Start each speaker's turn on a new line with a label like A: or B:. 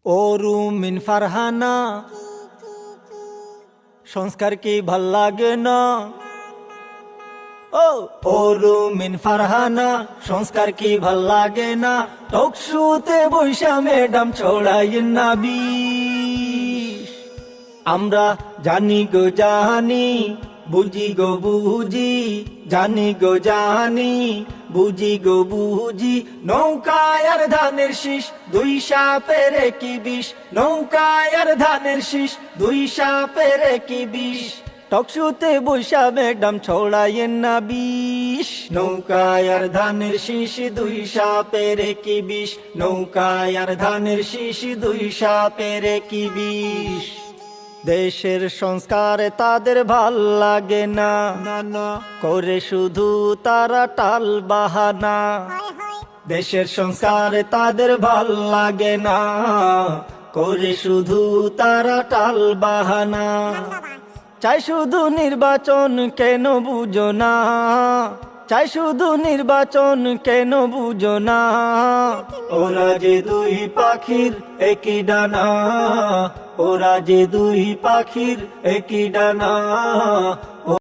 A: ও রুমিন ফারহানা, সংস্কার কি ভাল লাগে না? ও রুমিন ফারহানা, সংস্কার কি ভাল লাগে না? টকশুতে বৈশা ম্যাডাম ছড়াই না বিষ। আমরা জানি গো জানি, বুঝি গো বুঝি, জানি গো জানি, বুঝি গো বুঝি। নৌকায় আর ধানের শীষ, দুই সাপের কি বিষ। নৌকায় আর ধানের শীষ, দুই সাপের কি বিষ। টকশুতে বৈশা ম্যাডাম ছড়াইয়েন না বিষ। নৌকায় আর ধানের শীষ, দুই সাপের কি বিষ। নৌকায় আর ধানের শীষ, দুই সাপের কি বিষ। দেশের সংস্কার তাদের ভাল লাগে না, করে শুধু তারা টাল বাহানা। দেশের সংস্কার তাদের ভাল লাগে না, করে শুধু তারা টাল বাহানা। চাই শুধু নির্বাচন, কেন বুঝো না? চাই শুধু নির্বাচন, কেন বুঝো না? ওরা যে দুই পাখির একই ডানা, ওরা যে দুই পাখির একই ডানা।